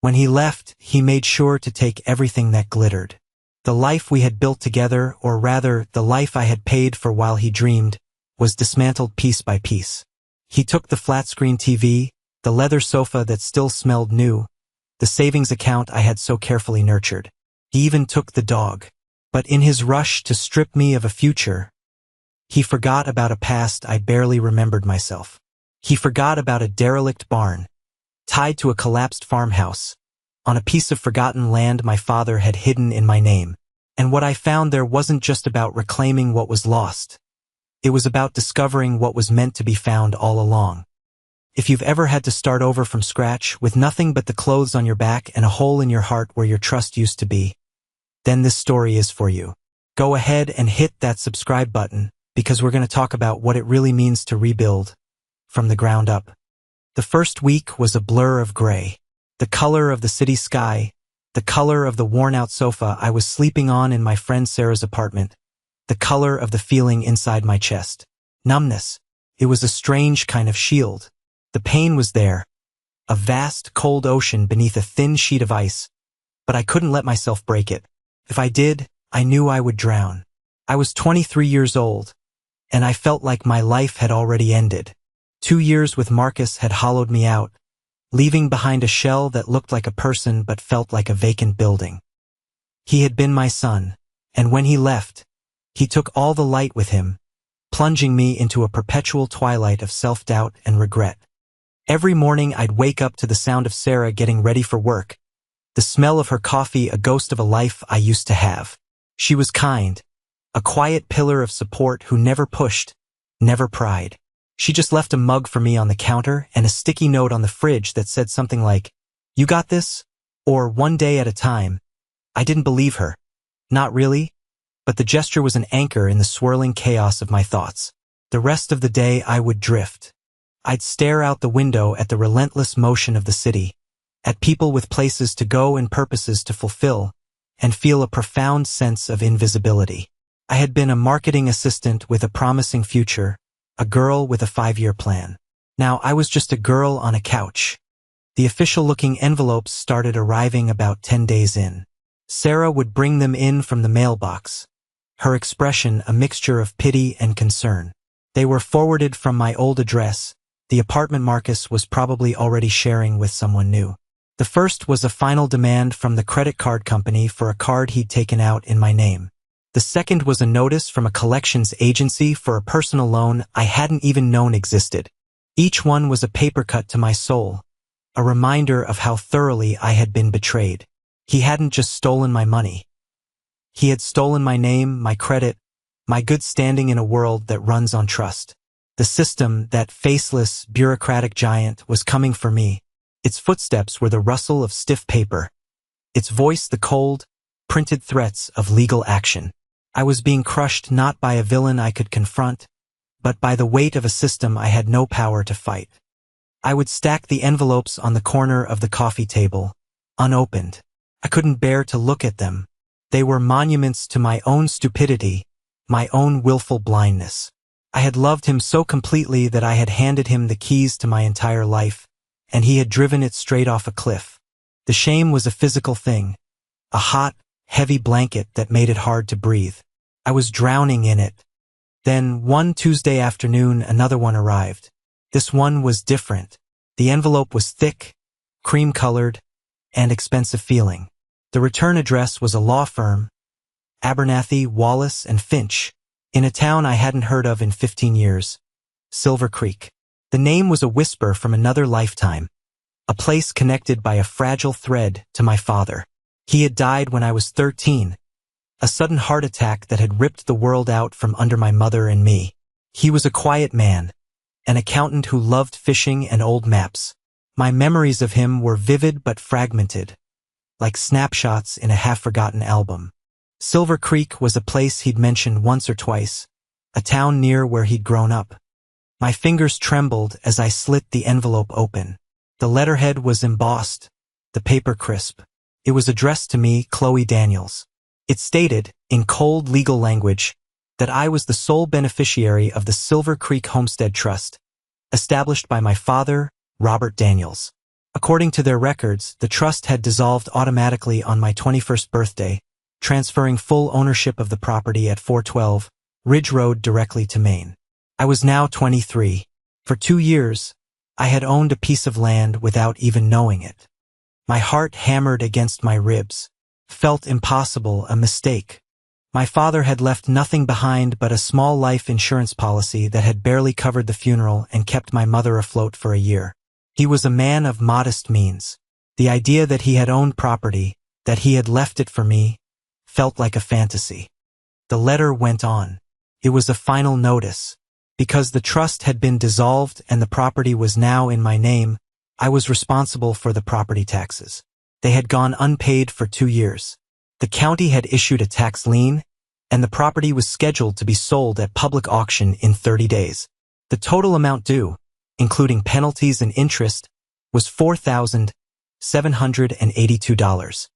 When he left, he made sure to take everything that glittered. The life we had built together, or rather, the life I had paid for while he dreamed, was dismantled piece by piece. He took the flat-screen TV, the leather sofa that still smelled new, the savings account I had so carefully nurtured. He even took the dog. But in his rush to strip me of a future, he forgot about a past I barely remembered myself. He forgot about a derelict barn, tied to a collapsed farmhouse, on a piece of forgotten land my father had hidden in my name. And what I found there wasn't just about reclaiming what was lost. It was about discovering what was meant to be found all along. If you've ever had to start over from scratch, with nothing but the clothes on your back and a hole in your heart where your trust used to be, then this story is for you. Go ahead and hit that subscribe button, because we're going to talk about what it really means to rebuild from the ground up. The first week was a blur of gray. The color of the city sky, the color of the worn-out sofa I was sleeping on in my friend Sarah's apartment, the color of the feeling inside my chest. Numbness. It was a strange kind of shield. The pain was there, a vast, cold ocean beneath a thin sheet of ice, but I couldn't let myself break it. If I did, I knew I would drown. I was 23 years old, and I felt like my life had already ended. 2 years with Marcus had hollowed me out, leaving behind a shell that looked like a person but felt like a vacant building. He had been my son, and when he left, he took all the light with him, plunging me into a perpetual twilight of self-doubt and regret. Every morning I'd wake up to the sound of Sarah getting ready for work, the smell of her coffee a ghost of a life I used to have. She was kind, a quiet pillar of support who never pushed, never pried. She just left a mug for me on the counter and a sticky note on the fridge that said something like, "You got this?" or "One day at a time." I didn't believe her. Not really. But the gesture was an anchor in the swirling chaos of my thoughts. The rest of the day I would drift. I'd stare out the window at the relentless motion of the city, at people with places to go and purposes to fulfill, and feel a profound sense of invisibility. I had been a marketing assistant with a promising future, a girl with a 5-year plan. Now I was just a girl on a couch. The official-looking envelopes started arriving about 10 days in. Sarah would bring them in from the mailbox, her expression a mixture of pity and concern. They were forwarded from my old address, the apartment Marcus was probably already sharing with someone new. The first was a final demand from the credit card company for a card he'd taken out in my name. The second was a notice from a collections agency for a personal loan I hadn't even known existed. Each one was a paper cut to my soul, a reminder of how thoroughly I had been betrayed. He hadn't just stolen my money. He had stolen my name, my credit, my good standing in a world that runs on trust. The system, that faceless, bureaucratic giant, was coming for me. Its footsteps were the rustle of stiff paper. Its voice the cold, printed threats of legal action. I was being crushed not by a villain I could confront, but by the weight of a system I had no power to fight. I would stack the envelopes on the corner of the coffee table, unopened. I couldn't bear to look at them. They were monuments to my own stupidity, my own willful blindness. I had loved him so completely that I had handed him the keys to my entire life, and he had driven it straight off a cliff. The shame was a physical thing, a hot, heavy blanket that made it hard to breathe. I was drowning in it. Then, one Tuesday afternoon, another one arrived. This one was different. The envelope was thick, cream-colored, and expensive feeling. The return address was a law firm, Abernathy, Wallace, and Finch, in a town I hadn't heard of in 15 years, Silver Creek. The name was a whisper from another lifetime, a place connected by a fragile thread to my father. He had died when I was 13, a sudden heart attack that had ripped the world out from under my mother and me. He was a quiet man, an accountant who loved fishing and old maps. My memories of him were vivid but fragmented, like snapshots in a half-forgotten album. Silver Creek was a place he'd mentioned once or twice, a town near where he'd grown up. My fingers trembled as I slit the envelope open. The letterhead was embossed, the paper crisp. It was addressed to me, Chloe Daniels. It stated, in cold legal language, that I was the sole beneficiary of the Silver Creek Homestead Trust, established by my father, Robert Daniels. According to their records, the trust had dissolved automatically on my 21st birthday, transferring full ownership of the property at 412 Ridge Road directly to Maine. I was now 23. For 2 years, I had owned a piece of land without even knowing it. My heart hammered against my ribs. Felt impossible, a mistake. My father had left nothing behind but a small life insurance policy that had barely covered the funeral and kept my mother afloat for a year. He was a man of modest means. The idea that he had owned property, that he had left it for me, felt like a fantasy. The letter went on. It was a final notice. Because the trust had been dissolved and the property was now in my name, I was responsible for the property taxes. They had gone unpaid for 2 years. The county had issued a tax lien, and the property was scheduled to be sold at public auction in 30 days. The total amount due, including penalties and interest, was $4,782.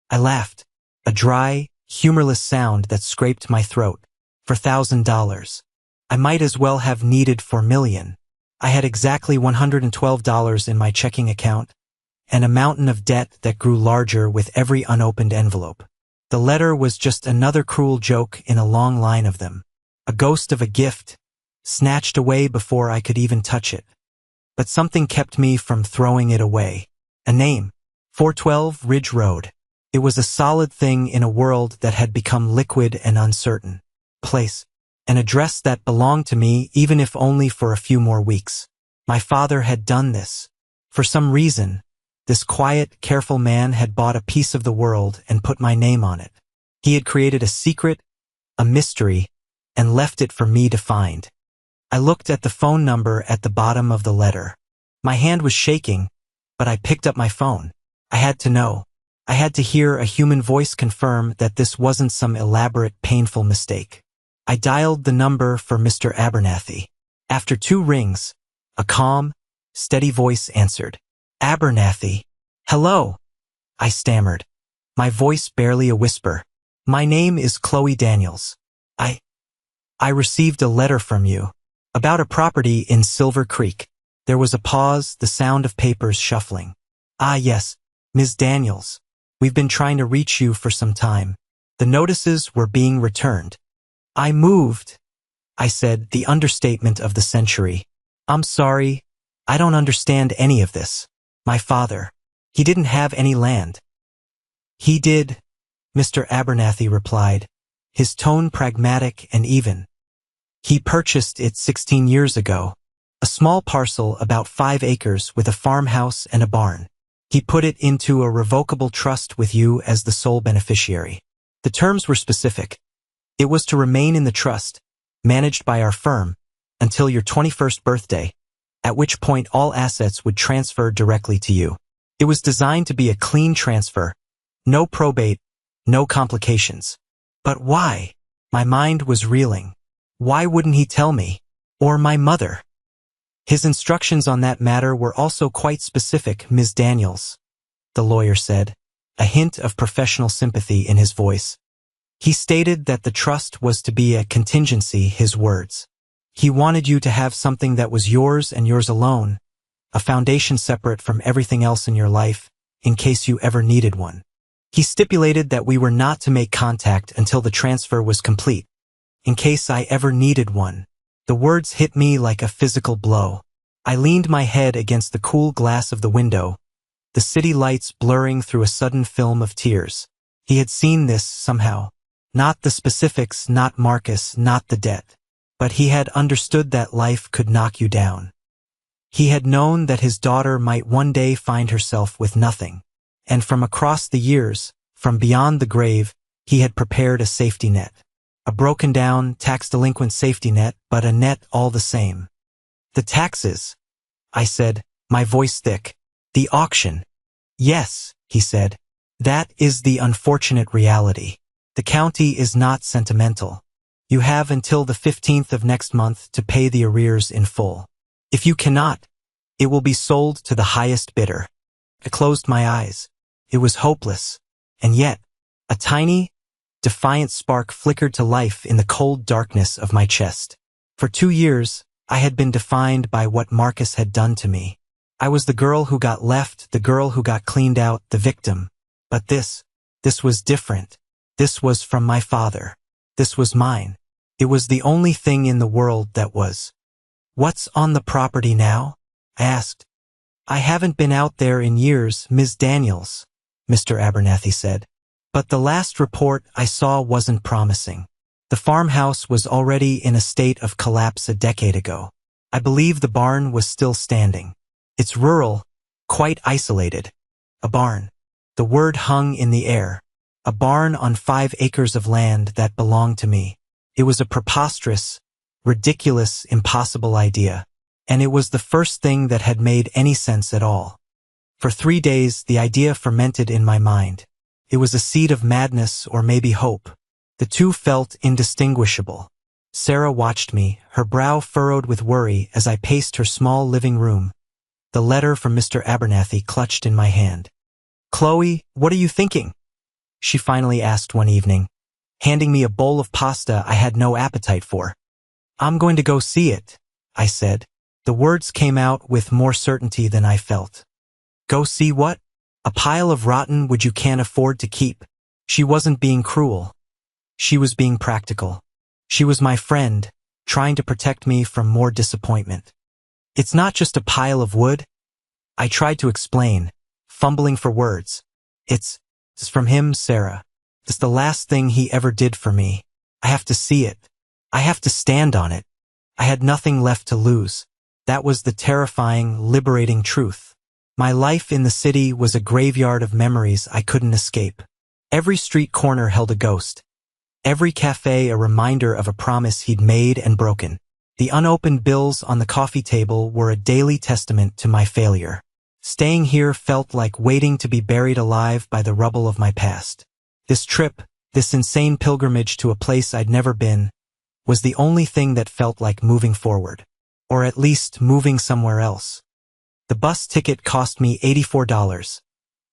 I laughed, a dry, humorless sound that scraped my throat. For $1,000. I might as well have needed 4 million. I had exactly $112 in my checking account, and a mountain of debt that grew larger with every unopened envelope. The letter was just another cruel joke in a long line of them. A ghost of a gift, snatched away before I could even touch it. But something kept me from throwing it away. A name. 412 Ridge Road. It was a solid thing in a world that had become liquid and uncertain. Place. An address that belonged to me even if only for a few more weeks. My father had done this. For some reason, this quiet, careful man had bought a piece of the world and put my name on it. He had created a secret, a mystery, and left it for me to find. I looked at the phone number at the bottom of the letter. My hand was shaking, but I picked up my phone. I had to know. I had to hear a human voice confirm that this wasn't some elaborate, painful mistake. I dialed the number for Mr. Abernathy. After 2 rings, a calm, steady voice answered. Abernathy. Hello, I stammered, my voice barely a whisper. My name is Chloe Daniels. I received a letter from you about a property in Silver Creek. There was a pause, the sound of papers shuffling. Ah, yes, Ms. Daniels. We've been trying to reach you for some time. The notices were being returned. I moved, I said, the understatement of the century. I'm sorry, I don't understand any of this. My father, he didn't have any land. He did, Mr. Abernathy replied, his tone pragmatic and even. He purchased it 16 years ago, a small parcel about 5 acres with a farmhouse and a barn. He put it into a revocable trust with you as the sole beneficiary. The terms were specific. It was to remain in the trust, managed by our firm, until your 21st birthday, at which point all assets would transfer directly to you. It was designed to be a clean transfer, no probate, no complications. But why? My mind was reeling. Why wouldn't he tell me? Or my mother? His instructions on that matter were also quite specific, Ms. Daniels, the lawyer said, a hint of professional sympathy in his voice. He stated that the trust was to be a contingency, his words. He wanted you to have something that was yours and yours alone, a foundation separate from everything else in your life, in case you ever needed one. He stipulated that we were not to make contact until the transfer was complete, in case I ever needed one. The words hit me like a physical blow. I leaned my head against the cool glass of the window, the city lights blurring through a sudden film of tears. He had seen this somehow. Not the specifics, not Marcus, not the debt. But he had understood that life could knock you down. He had known that his daughter might one day find herself with nothing. And from across the years, from beyond the grave, he had prepared a safety net. A broken down, tax-delinquent safety net, but a net all the same. The taxes, I said, my voice thick. The auction. Yes, he said. That is the unfortunate reality. The county is not sentimental. You have until the 15th of next month to pay the arrears in full. If you cannot, it will be sold to the highest bidder. I closed my eyes. It was hopeless. And yet, a tiny, defiant spark flickered to life in the cold darkness of my chest. For 2 years, I had been defined by what Marcus had done to me. I was the girl who got left, the girl who got cleaned out, the victim. But this was different. This was from my father. This was mine. It was the only thing in the world that was. What's on the property now? I asked. I haven't been out there in years, Ms. Daniels, Mr. Abernathy said. But the last report I saw wasn't promising. The farmhouse was already in a state of collapse a decade ago. I believe the barn was still standing. It's rural, quite isolated. A barn. The word hung in the air. A barn on 5 acres of land that belonged to me. It was a preposterous, ridiculous, impossible idea. And it was the first thing that had made any sense at all. For 3 days, the idea fermented in my mind. It was a seed of madness or maybe hope. The two felt indistinguishable. Sarah watched me, her brow furrowed with worry as I paced her small living room. The letter from Mr. Abernathy clutched in my hand. "Chloe, what are you thinking?" she finally asked one evening, handing me a bowl of pasta I had no appetite for. "I'm going to go see it," I said. The words came out with more certainty than I felt. Go see what? A pile of rotten wood you can't afford to keep. She wasn't being cruel. She was being practical. She was my friend, trying to protect me from more disappointment. "It's not just a pile of wood," I tried to explain, fumbling for words. It's from him, Sarah. It's the last thing he ever did for me. I have to see it. I have to stand on it. I had nothing left to lose. That was the terrifying, liberating truth. My life in the city was a graveyard of memories I couldn't escape. Every street corner held a ghost. Every cafe a reminder of a promise he'd made and broken. The unopened bills on the coffee table were a daily testament to my failure. Staying here felt like waiting to be buried alive by the rubble of my past. This trip, this insane pilgrimage to a place I'd never been, was the only thing that felt like moving forward. Or at least moving somewhere else. The bus ticket cost me $84,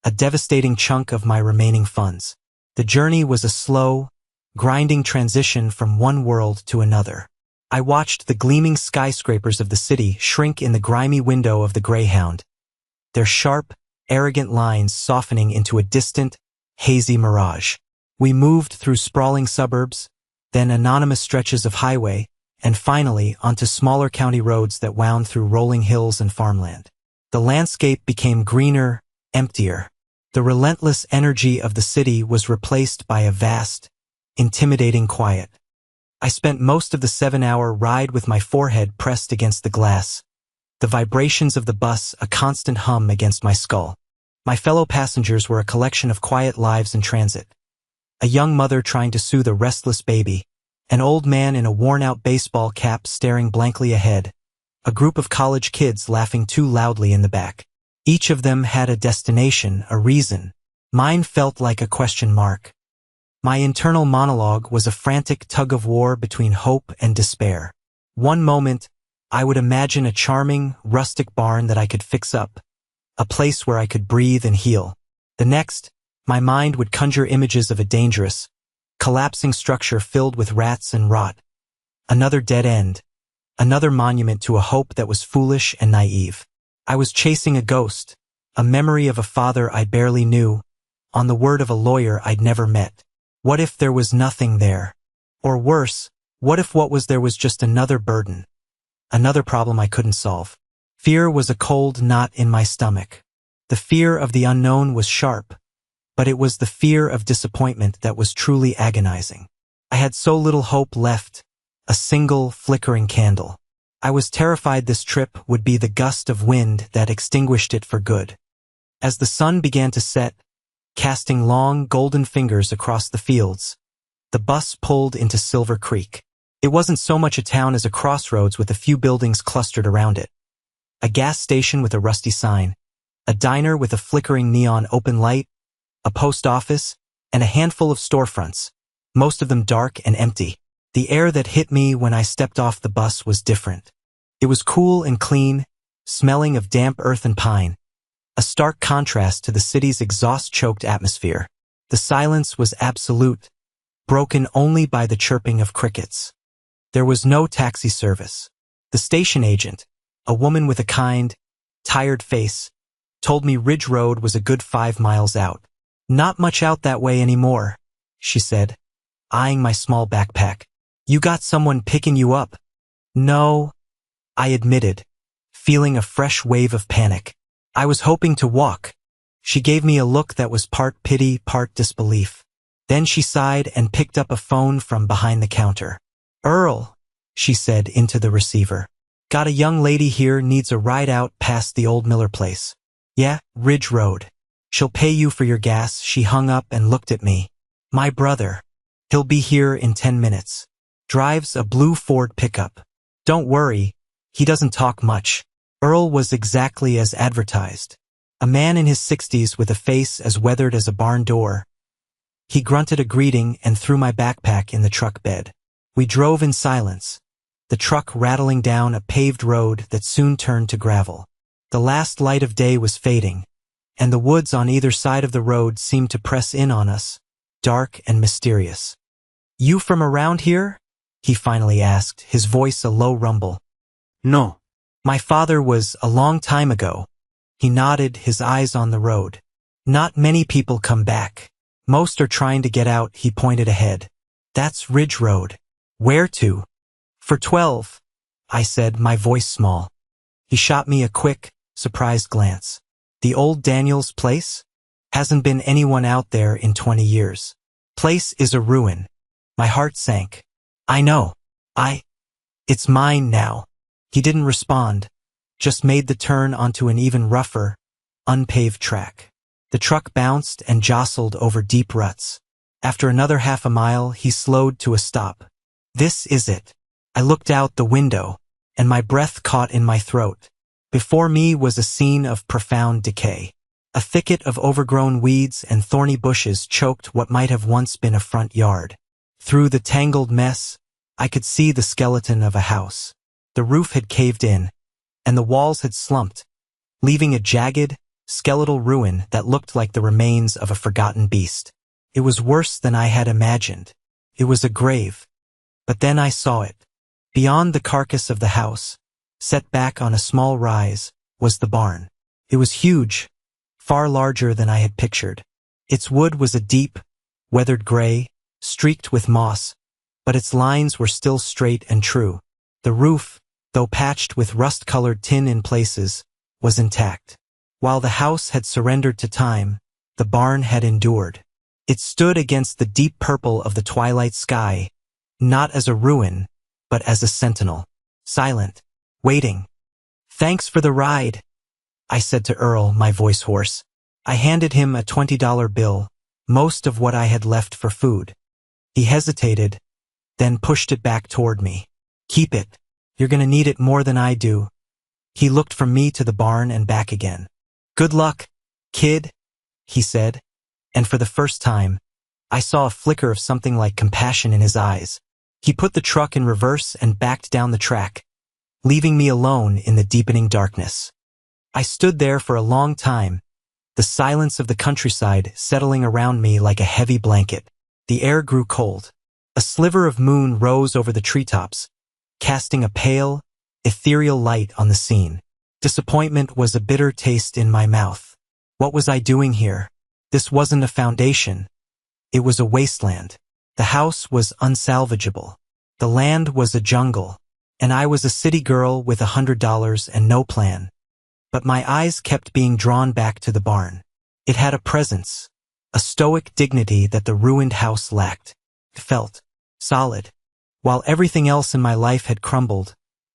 a devastating chunk of my remaining funds. The journey was a slow, grinding transition from one world to another. I watched the gleaming skyscrapers of the city shrink in the grimy window of the Greyhound, their sharp, arrogant lines softening into a distant, hazy mirage. We moved through sprawling suburbs, then anonymous stretches of highway, and finally onto smaller county roads that wound through rolling hills and farmland. The landscape became greener, emptier. The relentless energy of the city was replaced by a vast, intimidating quiet. I spent most of the 7-hour ride with my forehead pressed against the glass, the vibrations of the bus a constant hum against my skull. My fellow passengers were a collection of quiet lives in transit. A young mother trying to soothe a restless baby, an old man in a worn-out baseball cap staring blankly ahead, a group of college kids laughing too loudly in the back. Each of them had a destination, a reason. Mine felt like a question mark. My internal monologue was a frantic tug-of-war between hope and despair. One moment, I would imagine a charming, rustic barn that I could fix up, a place where I could breathe and heal. The next, my mind would conjure images of a dangerous, collapsing structure filled with rats and rot. Another dead end. Another monument to a hope that was foolish and naive. I was chasing a ghost, a memory of a father I barely knew, on the word of a lawyer I'd never met. What if there was nothing there? Or worse, what if what was there was just another burden? Another problem I couldn't solve. Fear was a cold knot in my stomach. The fear of the unknown was sharp, but it was the fear of disappointment that was truly agonizing. I had so little hope left, a single flickering candle. I was terrified this trip would be the gust of wind that extinguished it for good. As the sun began to set, casting long, golden fingers across the fields, the bus pulled into Silver Creek. It wasn't so much a town as a crossroads with a few buildings clustered around it. A gas station with a rusty sign, a diner with a flickering neon open light, a post office, and a handful of storefronts, most of them dark and empty. The air that hit me when I stepped off the bus was different. It was cool and clean, smelling of damp earth and pine, a stark contrast to the city's exhaust-choked atmosphere. The silence was absolute, broken only by the chirping of crickets. There was no taxi service. The station agent, a woman with a kind, tired face, told me Ridge Road was a good 5 miles out. Not much out that way anymore, she said, eyeing my small backpack. You got someone picking you up? No, I admitted, feeling a fresh wave of panic. I was hoping to walk. She gave me a look that was part pity, part disbelief. Then she sighed and picked up a phone from behind the counter. Earl, she said into the receiver. Got a young lady here, needs a ride out past the old Miller place. Yeah, Ridge Road. She'll pay you for your gas. She hung up and looked at me. My brother. He'll be here in 10 minutes. Drives a blue Ford pickup. Don't worry, he doesn't talk much. Earl was exactly as advertised. A man in his 60s with a face as weathered as a barn door. He grunted a greeting and threw my backpack in the truck bed. We drove in silence, the truck rattling down a paved road that soon turned to gravel. The last light of day was fading, and the woods on either side of the road seemed to press in on us, dark and mysterious. You from around here? He finally asked, his voice a low rumble. No. My father was a long time ago. He nodded, his eyes on the road. Not many people come back. Most are trying to get out, he pointed ahead. That's Ridge Road. Where to? For 12, I said, my voice small. He shot me a quick, surprised glance. The old Daniels place? Hasn't been anyone out there in 20 years. Place is a ruin. My heart sank. I know. It's mine now. He didn't respond, just made the turn onto an even rougher, unpaved track. The truck bounced and jostled over deep ruts. After another half a mile, he slowed to a stop. This is it. I looked out the window, and my breath caught in my throat. Before me was a scene of profound decay. A thicket of overgrown weeds and thorny bushes choked what might have once been a front yard. Through the tangled mess, I could see the skeleton of a house. The roof had caved in, and the walls had slumped, leaving a jagged, skeletal ruin that looked like the remains of a forgotten beast. It was worse than I had imagined. It was a grave. But then I saw it. Beyond the carcass of the house, set back on a small rise, was the barn. It was huge, far larger than I had pictured. Its wood was a deep, weathered gray, streaked with moss, but its lines were still straight and true. The roof, though patched with rust-colored tin in places, was intact. While the house had surrendered to time, the barn had endured. It stood against the deep purple of the twilight sky, not as a ruin, but as a sentinel, silent, waiting. Thanks for the ride, I said to Earl, my voice hoarse. I handed him a $20 bill, most of what I had left for food. He hesitated, then pushed it back toward me. Keep it. You're gonna need it more than I do. He looked from me to the barn and back again. Good luck, kid, he said, and for the first time, I saw a flicker of something like compassion in his eyes. He put the truck in reverse and backed down the track, leaving me alone in the deepening darkness. I stood there for a long time, the silence of the countryside settling around me like a heavy blanket. The air grew cold. A sliver of moon rose over the treetops, casting a pale, ethereal light on the scene. Disappointment was a bitter taste in my mouth. What was I doing here? This wasn't a foundation. It was a wasteland. The house was unsalvageable. The land was a jungle, and I was a city girl with $100 and no plan. But my eyes kept being drawn back to the barn. It had a presence, a stoic dignity that the ruined house lacked. It felt solid. While everything else in my life had crumbled,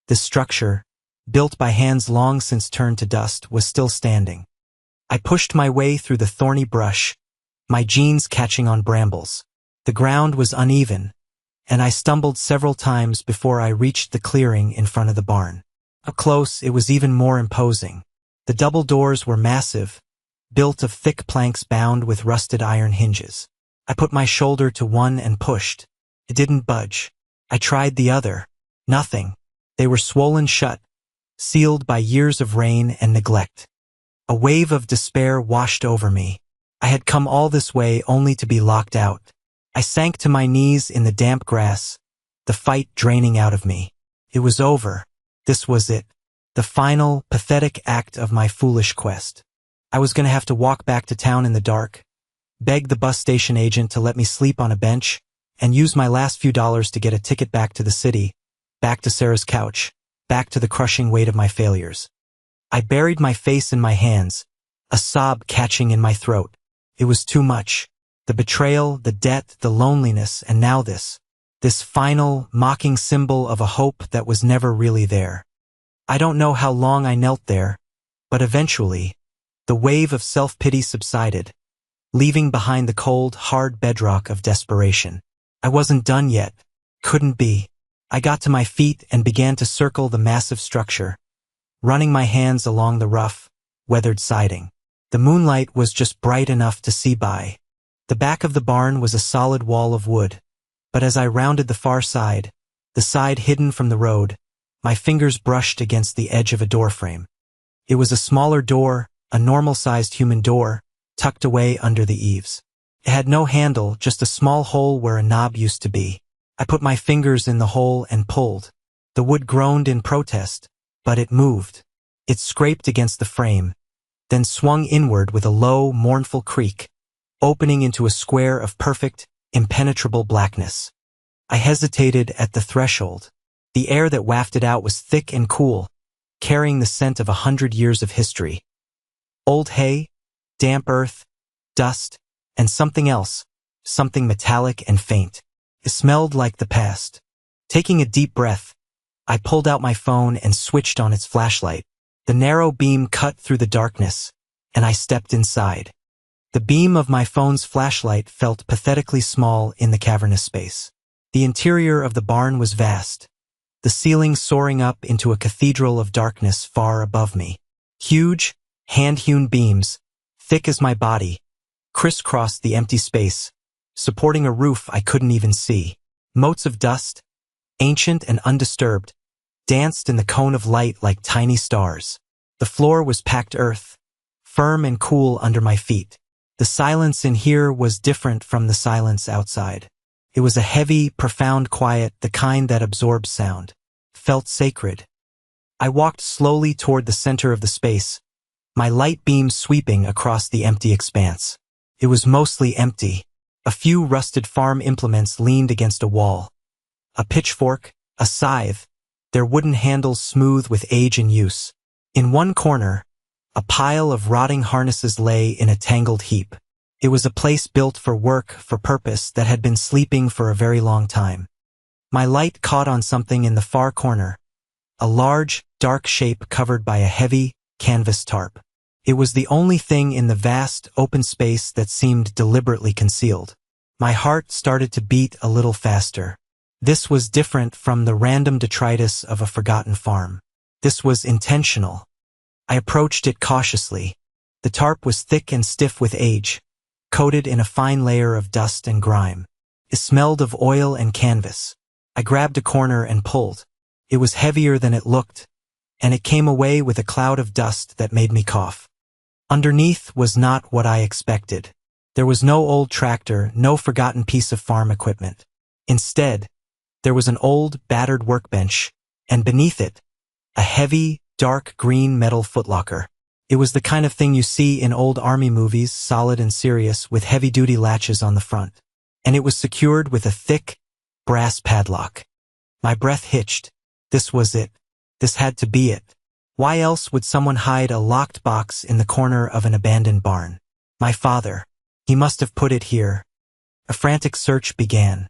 this structure, built by hands long since turned to dust, was still standing. I pushed my way through the thorny brush, my jeans catching on brambles. The ground was uneven, and I stumbled several times before I reached the clearing in front of the barn. Up close, it was even more imposing. The double doors were massive, built of thick planks bound with rusted iron hinges. I put my shoulder to one and pushed. It didn't budge. I tried the other. Nothing. They were swollen shut, sealed by years of rain and neglect. A wave of despair washed over me. I had come all this way only to be locked out. I sank to my knees in the damp grass, the fight draining out of me. It was over. This was it. the final, pathetic act of my foolish quest. I was going to have to walk back to town in the dark, beg the bus station agent to let me sleep on a bench, and use my last few dollars to get a ticket back to the city, back to Sarah's couch, back to the crushing weight of my failures. I buried my face in my hands, a sob catching in my throat. It was too much. The betrayal, the debt, the loneliness, and now this final, mocking symbol of a hope that was never really there. I don't know how long I knelt there, but eventually, the wave of self-pity subsided, leaving behind the cold, hard bedrock of desperation. I wasn't done yet. Couldn't be. I got to my feet and began to circle the massive structure, running my hands along the rough, weathered siding. The moonlight was just bright enough to see by. The back of the barn was a solid wall of wood, but as I rounded the far side, the side hidden from the road, my fingers brushed against the edge of a doorframe. It was a smaller door, a normal-sized human door, tucked away under the eaves. It had no handle, just a small hole where a knob used to be. I put my fingers in the hole and pulled. The wood groaned in protest, but it moved. It scraped against the frame, then swung inward with a low, mournful creak, opening into a square of perfect, impenetrable blackness. I hesitated at the threshold. The air that wafted out was thick and cool, carrying the scent of 100 years of history. Old hay, damp earth, dust, and something else, something metallic and faint. It smelled like the past. Taking a deep breath, I pulled out my phone and switched on its flashlight. The narrow beam cut through the darkness, and I stepped inside. The beam of my phone's flashlight felt pathetically small in the cavernous space. The interior of the barn was vast, the ceiling soaring up into a cathedral of darkness far above me. Huge, hand-hewn beams, thick as my body, crisscrossed the empty space, supporting a roof I couldn't even see. Motes of dust, ancient and undisturbed, danced in the cone of light like tiny stars. The floor was packed earth, firm and cool under my feet. The silence in here was different from the silence outside. It was a heavy, profound quiet, the kind that absorbs sound. Felt sacred. I walked slowly toward the center of the space, my light beam sweeping across the empty expanse. It was mostly empty. A few rusted farm implements leaned against a wall. A pitchfork, a scythe, their wooden handles smooth with age and use. In one corner, a pile of rotting harnesses lay in a tangled heap. It was a place built for work, for purpose, that had been sleeping for a very long time. My light caught on something in the far corner, a large, dark shape covered by a heavy, canvas tarp. It was the only thing in the vast, open space that seemed deliberately concealed. My heart started to beat a little faster. This was different from the random detritus of a forgotten farm. This was intentional. I approached it cautiously. The tarp was thick and stiff with age, coated in a fine layer of dust and grime. It smelled of oil and canvas. I grabbed a corner and pulled. It was heavier than it looked, and it came away with a cloud of dust that made me cough. Underneath was not what I expected. There was no old tractor, no forgotten piece of farm equipment. Instead, there was an old, battered workbench, and beneath it, a heavy, dark green metal footlocker. It was the kind of thing you see in old army movies, solid and serious, with heavy-duty latches on the front. And it was secured with a thick, brass padlock. My breath hitched. This was it. This had to be it. Why else would someone hide a locked box in the corner of an abandoned barn? My father. He must have put it here. A frantic search began.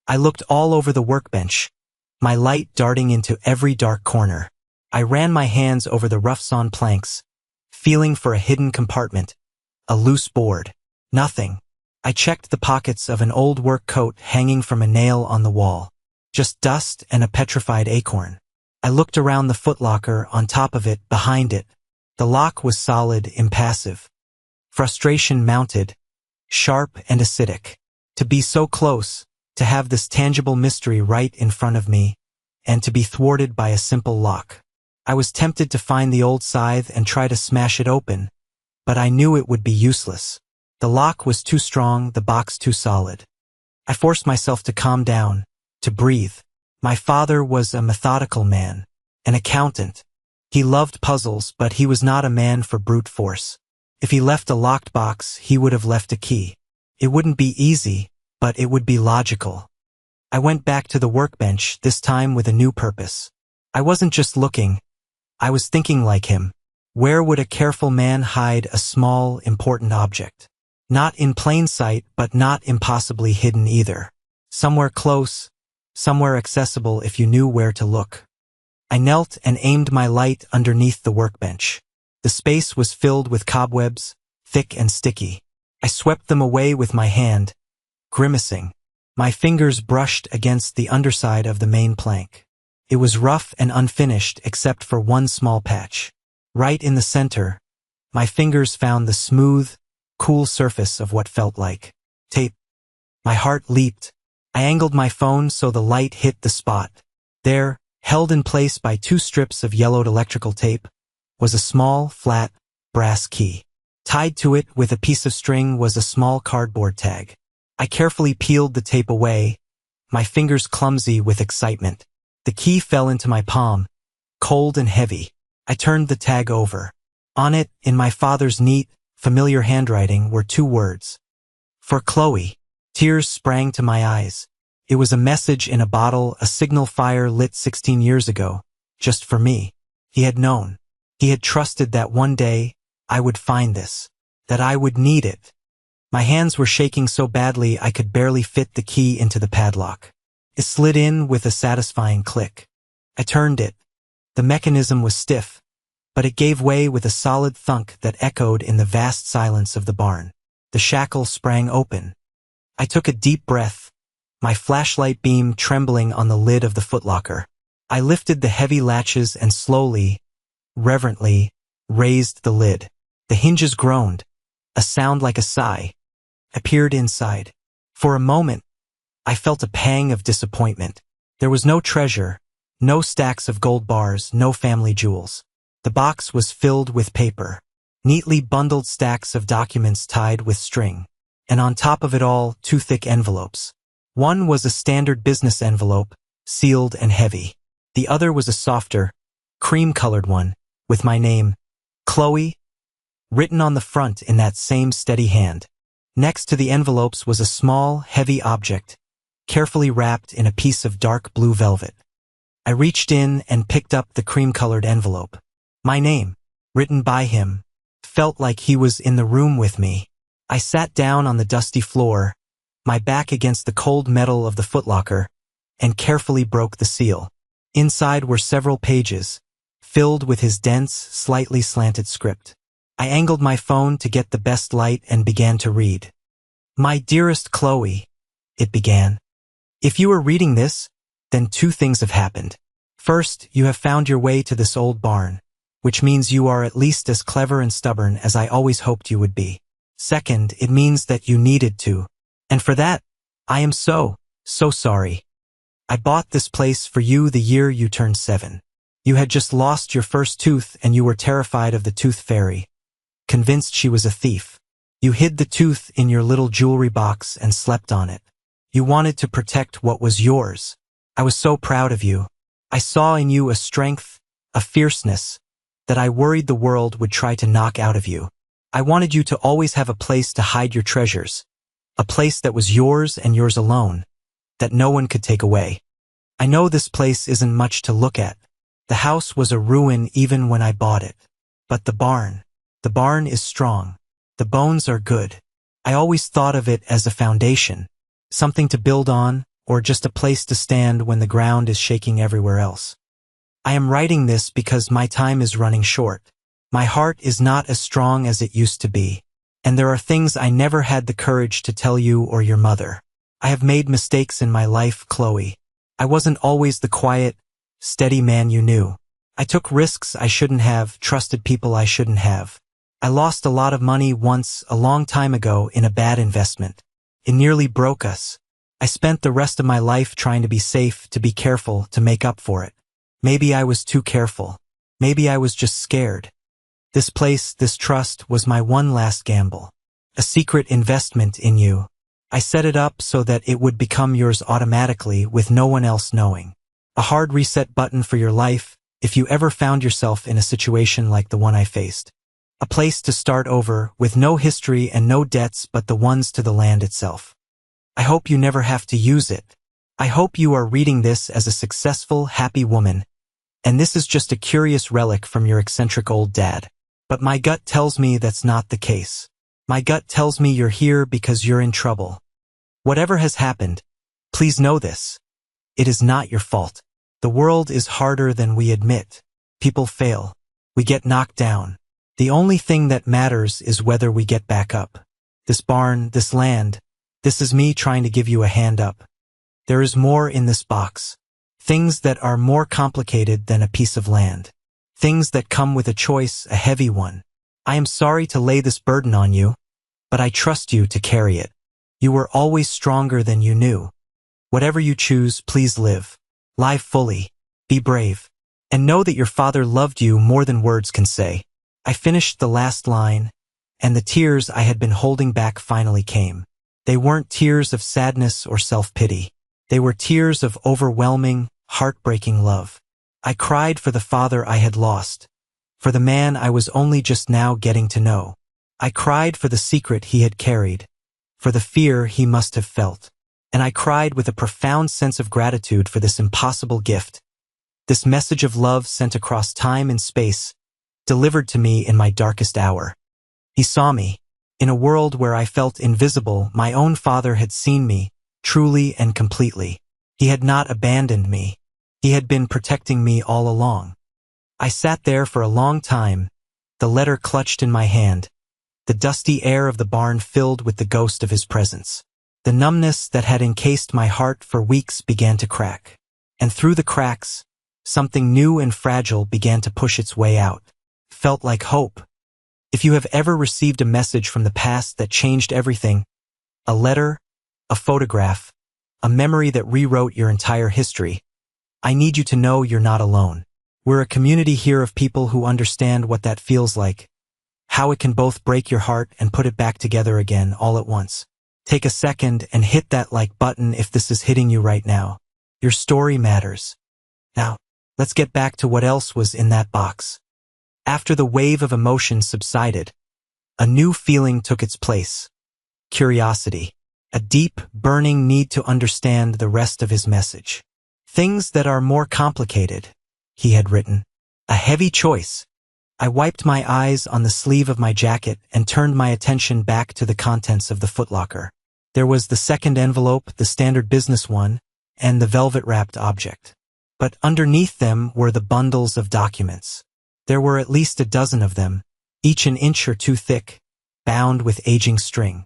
I looked all over the workbench, my light darting into every dark corner. I ran my hands over the rough-sawn planks, feeling for a hidden compartment, a loose board. Nothing. I checked the pockets of an old work coat hanging from a nail on the wall. Just dust and a petrified acorn. I looked around the footlocker, on top of it, behind it. The lock was solid, impassive. Frustration mounted, sharp and acidic. To be so close, to have this tangible mystery right in front of me, and to be thwarted by a simple lock. I was tempted to find the old scythe and try to smash it open, but I knew it would be useless. The lock was too strong, the box too solid. I forced myself to calm down, to breathe. My father was a methodical man, an accountant, He loved puzzles, but he was not a man for brute force. If he left a locked box, he would have left a key. It wouldn't be easy, but it would be logical. I went back to the workbench, this time with a new purpose. I wasn't just looking, I was thinking like him. Where would a careful man hide a small, important object? Not in plain sight, but not impossibly hidden either. Somewhere close, somewhere accessible if you knew where to look. I knelt and aimed my light underneath the workbench. The space was filled with cobwebs, thick and sticky. I swept them away with my hand, grimacing. My fingers brushed against the underside of the main plank. It was rough and unfinished except for one small patch. Right in the center, my fingers found the smooth, cool surface of what felt like tape. My heart leaped. I angled my phone so the light hit the spot. There, held in place by 2 strips of yellowed electrical tape, was a small, flat, brass key. Tied to it with a piece of string was a small cardboard tag. I carefully peeled the tape away, my fingers clumsy with excitement. The key fell into my palm, cold and heavy. I turned the tag over. On it, in my father's neat, familiar handwriting, were 2 words. For Chloe. Tears sprang to my eyes. It was a message in a bottle, a signal fire lit 16 years ago, just for me. He had known. He had trusted that one day, I would find this, that I would need it. My hands were shaking so badly I could barely fit the key into the padlock. It slid in with a satisfying click. I turned it. The mechanism was stiff, but it gave way with a solid thunk that echoed in the vast silence of the barn. The shackle sprang open. I took a deep breath, my flashlight beam trembling on the lid of the footlocker. I lifted the heavy latches and slowly, reverently, raised the lid. The hinges groaned. A sound like a sigh appeared inside. For a moment, I felt a pang of disappointment. There was no treasure, no stacks of gold bars, no family jewels. The box was filled with paper, neatly bundled stacks of documents tied with string, and on top of it all, 2 thick envelopes. One was a standard business envelope, sealed and heavy. The other was a softer, cream-colored one, with my name, Chloe, written on the front in that same steady hand. Next to the envelopes was a small, heavy object, carefully wrapped in a piece of dark blue velvet. I reached in and picked up the cream-colored envelope. My name, written by him, felt like he was in the room with me. I sat down on the dusty floor, my back against the cold metal of the footlocker, and carefully broke the seal. Inside were several pages, filled with his dense, slightly slanted script. I angled my phone to get the best light and began to read. My dearest Chloe, it began. If you are reading this, then 2 things have happened. First, you have found your way to this old barn, which means you are at least as clever and stubborn as I always hoped you would be. Second, it means that you needed to. And for that, I am so sorry. I bought this place for you the year you turned 7. You had just lost your first tooth and you were terrified of the tooth fairy, convinced she was a thief. You hid the tooth in your little jewelry box and slept on it. You wanted to protect what was yours. I was so proud of you. I saw in you a strength, a fierceness, that I worried the world would try to knock out of you. I wanted you to always have a place to hide your treasures, a place that was yours and yours alone, that no one could take away. I know this place isn't much to look at. The house was a ruin even when I bought it. But the barn is strong. The bones are good. I always thought of it as a foundation, something to build on, or just a place to stand when the ground is shaking everywhere else. I am writing this because my time is running short. My heart is not as strong as it used to be, and there are things I never had the courage to tell you or your mother. I have made mistakes in my life, Chloe. I wasn't always the quiet, steady man you knew. I took risks I shouldn't have, trusted people I shouldn't have. I lost a lot of money once, a long time ago, in a bad investment. It nearly broke us. I spent the rest of my life trying to be safe, to be careful, to make up for it. Maybe I was too careful. Maybe I was just scared. This place, this trust, was my one last gamble. A secret investment in you. I set it up so that it would become yours automatically with no one else knowing. A hard reset button for your life, if you ever found yourself in a situation like the one I faced. A place to start over, with no history and no debts but the ones to the land itself. I hope you never have to use it. I hope you are reading this as a successful, happy woman, and this is just a curious relic from your eccentric old dad. But my gut tells me that's not the case. My gut tells me you're here because you're in trouble. Whatever has happened, please know this. It is not your fault. The world is harder than we admit. People fail. We get knocked down. The only thing that matters is whether we get back up. This barn, this land, this is me trying to give you a hand up. There is more in this box. Things that are more complicated than a piece of land. Things that come with a choice, a heavy one. I am sorry to lay this burden on you, but I trust you to carry it. You were always stronger than you knew. Whatever you choose, please live. Live fully. Be brave. And know that your father loved you more than words can say. I finished the last line, and the tears I had been holding back finally came. They weren't tears of sadness or self-pity. They were tears of overwhelming, heartbreaking love. I cried for the father I had lost, for the man I was only just now getting to know. I cried for the secret he had carried, for the fear he must have felt. And I cried with a profound sense of gratitude for this impossible gift, this message of love sent across time and space, delivered to me in my darkest hour. He saw me. In a world where I felt invisible, my own father had seen me, truly and completely. He had not abandoned me. He had been protecting me all along. I sat there for a long time, the letter clutched in my hand, the dusty air of the barn filled with the ghost of his presence. The numbness that had encased my heart for weeks began to crack. And through the cracks, something new and fragile began to push its way out. Felt like hope. If you have ever received a message from the past that changed everything, a letter, a photograph, a memory that rewrote your entire history, I need you to know you're not alone. We're a community here of people who understand what that feels like, how it can both break your heart and put it back together again all at once. Take a second and hit that like button if this is hitting you right now. Your story matters. Now, let's get back to what else was in that box. After the wave of emotion subsided, a new feeling took its place. Curiosity. A deep, burning need to understand the rest of his message. Things that are more complicated, he had written. A heavy choice. I wiped my eyes on the sleeve of my jacket and turned my attention back to the contents of the footlocker. There was the second envelope, the standard business one, and the velvet-wrapped object. But underneath them were the bundles of documents. There were at least a dozen of them, each an inch or two thick, bound with aging string.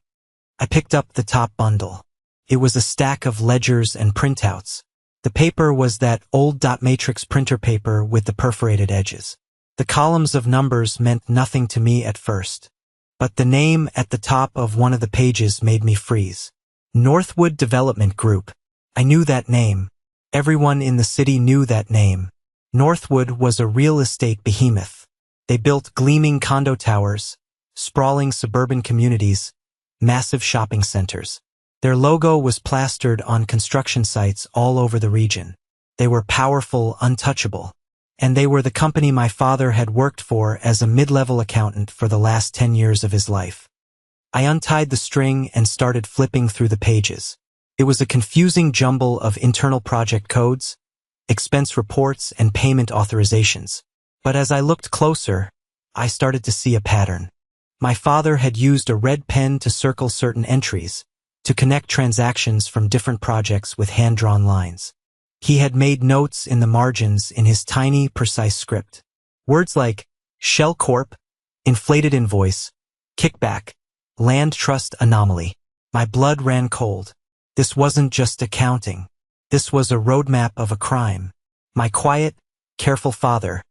I picked up the top bundle. It was a stack of ledgers and printouts. The paper was that old dot matrix printer paper with the perforated edges. The columns of numbers meant nothing to me at first, but the name at the top of one of the pages made me freeze. Northwood Development Group. I knew that name. Everyone in the city knew that name. Northwood was a real estate behemoth. They built gleaming condo towers, sprawling suburban communities, massive shopping centers. Their logo was plastered on construction sites all over the region. They were powerful, untouchable. And they were the company my father had worked for as a mid-level accountant for the last 10 years of his life. I untied the string and started flipping through the pages. It was a confusing jumble of internal project codes, expense reports, and payment authorizations. But as I looked closer, I started to see a pattern. My father had used a red pen to circle certain entries, to connect transactions from different projects with hand-drawn lines. He had made notes in the margins in his tiny, precise script. Words like Shell Corp, inflated invoice, kickback, land trust anomaly. My blood ran cold. This wasn't just accounting. This was a roadmap of a crime. My quiet, careful father,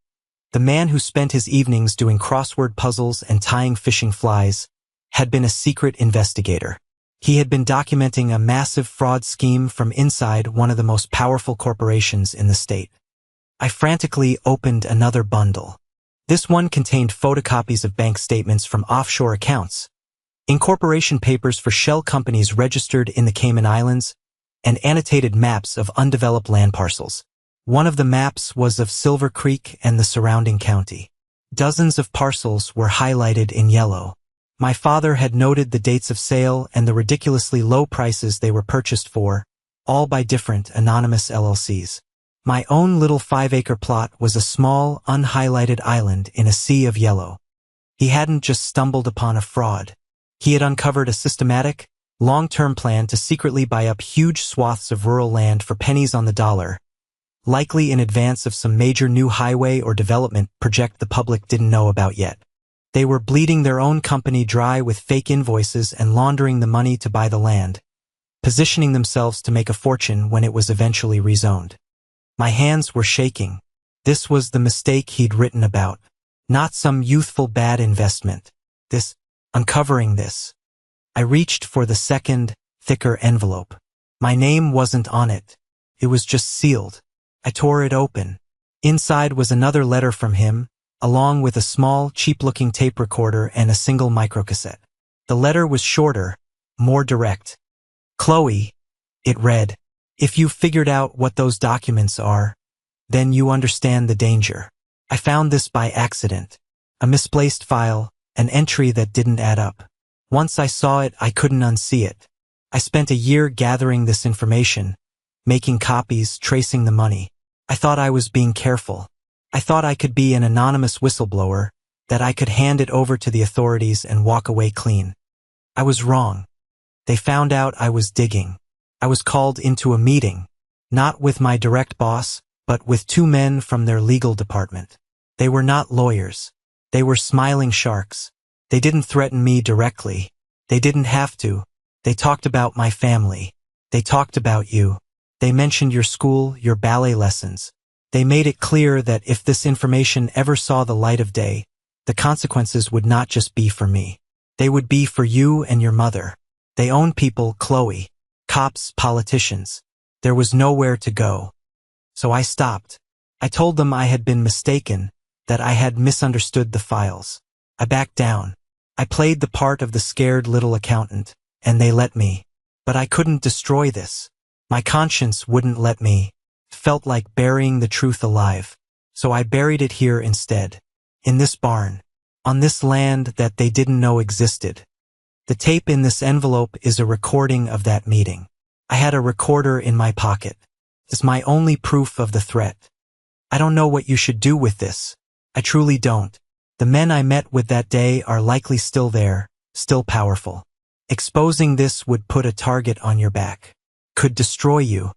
the man who spent his evenings doing crossword puzzles and tying fishing flies, had been a secret investigator. He had been documenting a massive fraud scheme from inside one of the most powerful corporations in the state. I frantically opened another bundle. This one contained photocopies of bank statements from offshore accounts, incorporation papers for shell companies registered in the Cayman Islands, and annotated maps of undeveloped land parcels. One of the maps was of Silver Creek and the surrounding county. Dozens of parcels were highlighted in yellow. My father had noted the dates of sale and the ridiculously low prices they were purchased for, all by different anonymous LLCs. My own little 5-acre plot was a small, unhighlighted island in a sea of yellow. He hadn't just stumbled upon a fraud. He had uncovered a systematic, long-term plan to secretly buy up huge swaths of rural land for pennies on the dollar, likely in advance of some major new highway or development project the public didn't know about yet. They were bleeding their own company dry with fake invoices and laundering the money to buy the land, positioning themselves to make a fortune when it was eventually rezoned. My hands were shaking. This was the mistake he'd written about, not some youthful bad investment. Uncovering this. I reached for the second, thicker envelope. My name wasn't on it. It was just sealed. I tore it open. Inside was another letter from him, along with a small, cheap-looking tape recorder and a single microcassette. The letter was shorter, more direct. Chloe, it read, if you've figured out what those documents are, then you understand the danger. I found this by accident. A misplaced file, an entry that didn't add up. Once I saw it, I couldn't unsee it. I spent a year gathering this information, making copies, tracing the money. I thought I was being careful. I thought I could be an anonymous whistleblower, that I could hand it over to the authorities and walk away clean. I was wrong. They found out I was digging. I was called into a meeting, not with my direct boss, but with 2 men from their legal department. They were not lawyers. They were smiling sharks. They didn't threaten me directly. They didn't have to. They talked about my family. They talked about you. They mentioned your school, your ballet lessons. They made it clear that if this information ever saw the light of day, the consequences would not just be for me. They would be for you and your mother. They own people, Chloe. Cops, politicians. There was nowhere to go. So I stopped. I told them I had been mistaken, that I had misunderstood the files. I backed down. I played the part of the scared little accountant, and they let me. But I couldn't destroy this. My conscience wouldn't let me. It felt like burying the truth alive. So I buried it here instead. In this barn. On this land that they didn't know existed. The tape in this envelope is a recording of that meeting. I had a recorder in my pocket. It's my only proof of the threat. I don't know what you should do with this. I truly don't. The men I met with that day are likely still there, still powerful. Exposing this would put a target on your back. Could destroy you.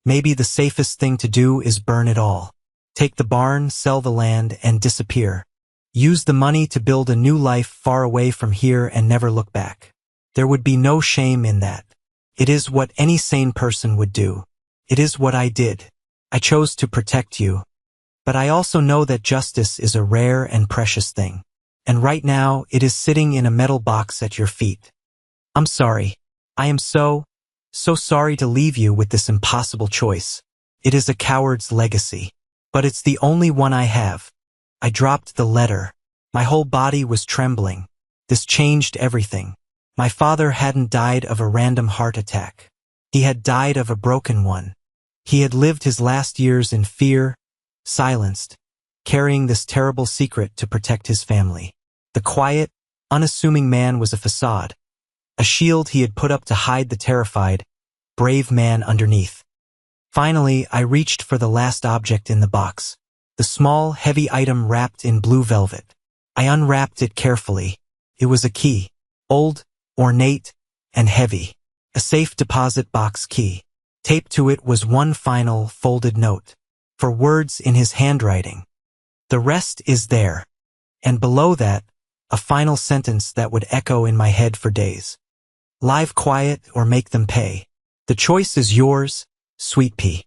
Maybe the safest thing to do is burn it all. Take the barn, sell the land, and disappear. Use the money to build a new life far away from here and never look back. There would be no shame in that. It is what any sane person would do. It is what I did. I chose to protect you. But I also know that justice is a rare and precious thing. And right now, it is sitting in a metal box at your feet. I'm sorry. I am so sorry to leave you with this impossible choice. It is a coward's legacy. But it's the only one I have. I dropped the letter. My whole body was trembling. This changed everything. My father hadn't died of a random heart attack. He had died of a broken one. He had lived his last years in fear, silenced, carrying this terrible secret to protect his family. The quiet, unassuming man was a facade, a shield he had put up to hide the terrified, brave man underneath. Finally, I reached for the last object in the box, the small, heavy item wrapped in blue velvet. I unwrapped it carefully. It was a key, old, ornate, and heavy, a safe deposit box key. Taped to it was one final, folded note, for words in his handwriting. The rest is there. And below that, a final sentence that would echo in my head for days. Live quiet or make them pay. The choice is yours, Sweet Pea.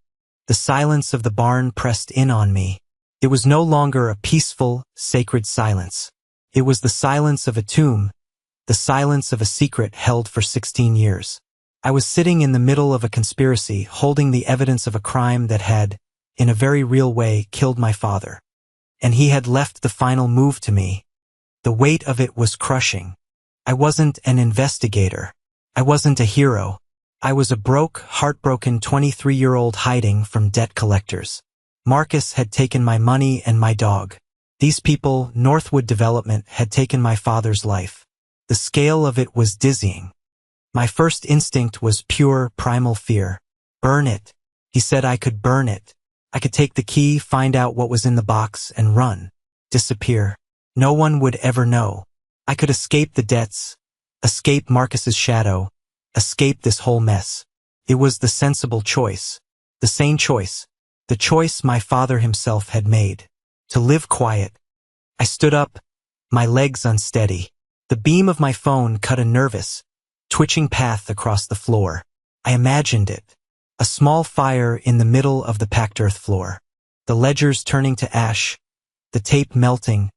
The silence of the barn pressed in on me. It was no longer a peaceful, sacred silence. It was the silence of a tomb, the silence of a secret held for 16 years. I was sitting in the middle of a conspiracy, holding the evidence of a crime that had, in a very real way, killed my father. And he had left the final move to me. The weight of it was crushing. I wasn't an investigator. I wasn't a hero. I was a broke, heartbroken 23-year-old hiding from debt collectors. Marcus had taken my money and my dog. These people, Northwood Development, had taken my father's life. The scale of it was dizzying. My first instinct was pure, primal fear. Burn it. He said I could burn it. I could take the key, find out what was in the box, and run. Disappear. No one would ever know. I could escape the debts, escape Marcus's shadow, escape this whole mess. It was the sensible choice. The sane choice. The choice my father himself had made. To live quiet. I stood up, my legs unsteady. The beam of my phone cut a nervous, twitching path across the floor. I imagined it. A small fire in the middle of the packed earth floor. The ledgers turning to ash, the tape melting,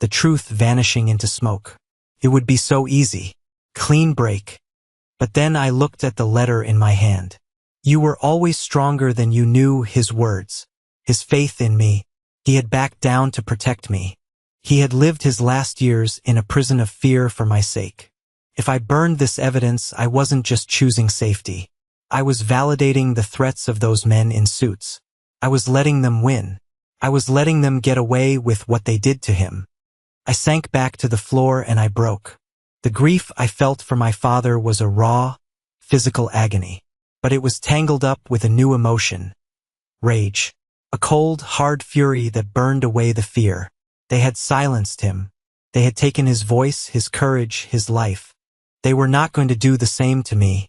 the truth vanishing into smoke. It would be so easy. Clean break. But then I looked at the letter in my hand. You were always stronger than you knew, his words. His faith in me. He had backed down to protect me. He had lived his last years in a prison of fear for my sake. If I burned this evidence, I wasn't just choosing safety. I was validating the threats of those men in suits. I was letting them win. I was letting them get away with what they did to him. I sank back to the floor and I broke. The grief I felt for my father was a raw, physical agony. But it was tangled up with a new emotion. Rage. A cold, hard fury that burned away the fear. They had silenced him. They had taken his voice, his courage, his life. They were not going to do the same to me.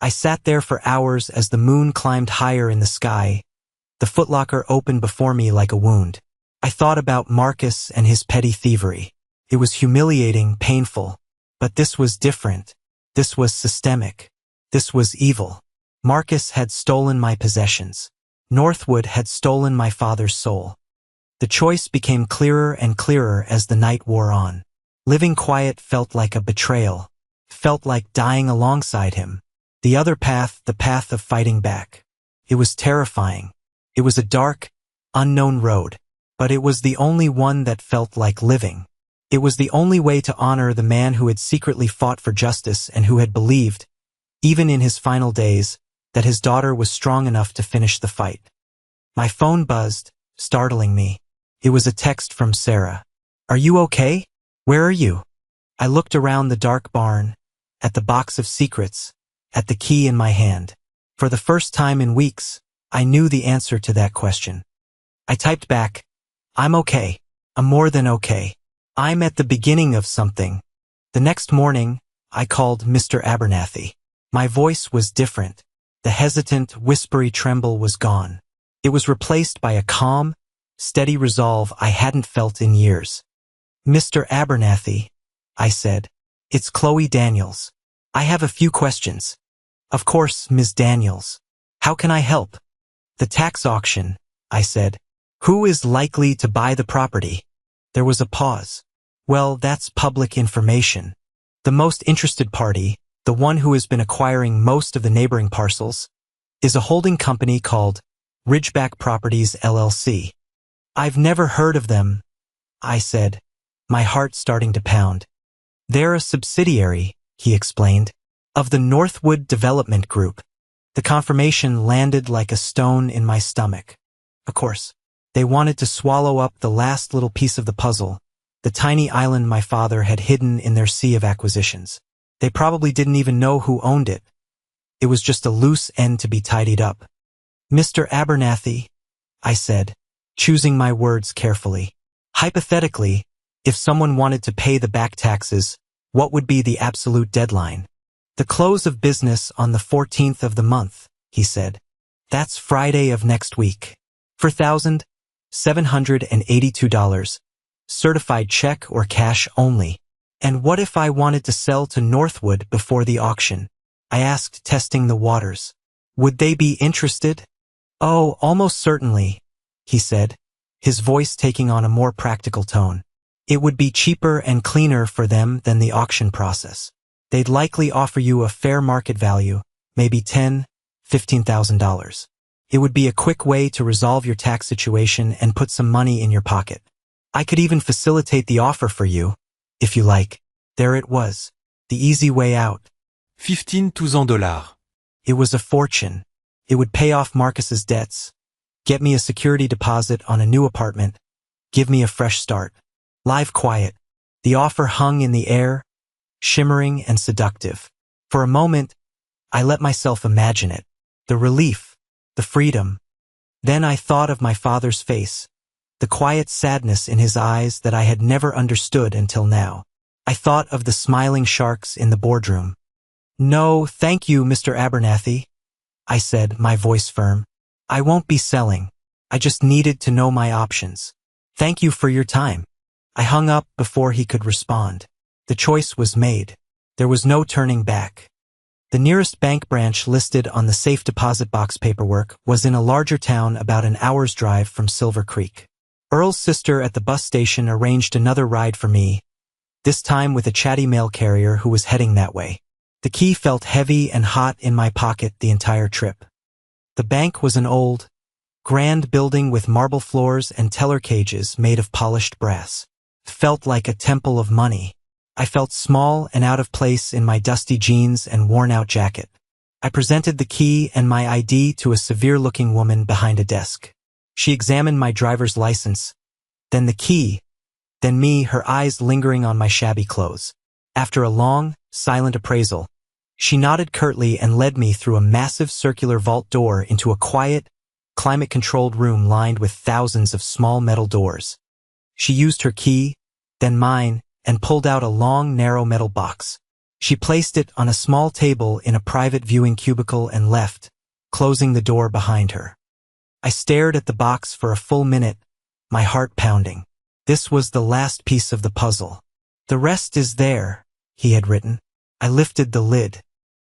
I sat there for hours as the moon climbed higher in the sky. The footlocker opened before me like a wound. I thought about Marcus and his petty thievery. It was humiliating, painful. But this was different. This was systemic. This was evil. Marcus had stolen my possessions. Northwood had stolen my father's soul. The choice became clearer and clearer as the night wore on. Living quiet felt like a betrayal. Felt like dying alongside him. The other path, the path of fighting back. It was terrifying. It was a dark, unknown road, but it was the only one that felt like living. It was the only way to honor the man who had secretly fought for justice and who had believed, even in his final days, that his daughter was strong enough to finish the fight. My phone buzzed, startling me. It was a text from Sarah. Are you okay? Where are you? I looked around the dark barn, at the box of secrets, at the key in my hand. For the first time in weeks, I knew the answer to that question. I typed back, I'm okay. I'm more than okay. I'm at the beginning of something. The next morning, I called Mr. Abernathy. My voice was different. The hesitant, whispery tremble was gone. It was replaced by a calm, steady resolve I hadn't felt in years. Mr. Abernathy, I said. It's Chloe Daniels. I have a few questions. Of course, Ms. Daniels. How can I help? The tax auction, I said. Who is likely to buy the property? There was a pause. Well, that's public information. The most interested party, the one who has been acquiring most of the neighboring parcels, is a holding company called Ridgeback Properties LLC. I've never heard of them, I said, my heart starting to pound. They're a subsidiary, he explained, of the Northwood Development Group. The confirmation landed like a stone in my stomach. Of course, they wanted to swallow up the last little piece of the puzzle, the tiny island my father had hidden in their sea of acquisitions. They probably didn't even know who owned it. It was just a loose end to be tidied up. Mr. Abernathy, I said, choosing my words carefully. Hypothetically, if someone wanted to pay the back taxes, what would be the absolute deadline? The close of business on the 14th of the month, he said. That's Friday of next week. $4,782. Certified check or cash only. And what if I wanted to sell to Northwood before the auction? I asked, testing the waters. Would they be interested? Oh, almost certainly, he said, his voice taking on a more practical tone. It would be cheaper and cleaner for them than the auction process. They'd likely offer you a fair market value, maybe $10,000, $15,000. It would be a quick way to resolve your tax situation and put some money in your pocket. I could even facilitate the offer for you, if you like. There it was, the easy way out. $15,000. It was a fortune. It would pay off Marcus's debts, Get me a security deposit on a new apartment. Give me a fresh start. Live quiet. The offer hung in the air, shimmering and seductive. For a moment, I let myself imagine it. The relief, the freedom. Then I thought of my father's face, the quiet sadness in his eyes that I had never understood until now. I thought of the smiling sharks in the boardroom. "No, thank you, Mr. Abernathy," I said, my voice firm. "I won't be selling. I just needed to know my options. Thank you for your time." I hung up before he could respond. The choice was made. There was no turning back. The nearest bank branch listed on the safe deposit box paperwork was in a larger town about an hour's drive from Silver Creek. Earl's sister at the bus station arranged another ride for me, this time with a chatty mail carrier who was heading that way. The key felt heavy and hot in my pocket the entire trip. The bank was an old, grand building with marble floors and teller cages made of polished brass. It felt like a temple of money. I felt small and out of place in my dusty jeans and worn-out jacket. I presented the key and my ID to a severe-looking woman behind a desk. She examined my driver's license, then the key, then me, her eyes lingering on my shabby clothes. After a long, silent appraisal, she nodded curtly and led me through a massive circular vault door into a quiet, climate-controlled room lined with thousands of small metal doors. She used her key, then mine, and pulled out a long, narrow metal box. She placed it on a small table in a private viewing cubicle and left, closing the door behind her. I stared at the box for a full minute, my heart pounding. This was the last piece of the puzzle. "The rest is there," he had written. I lifted the lid.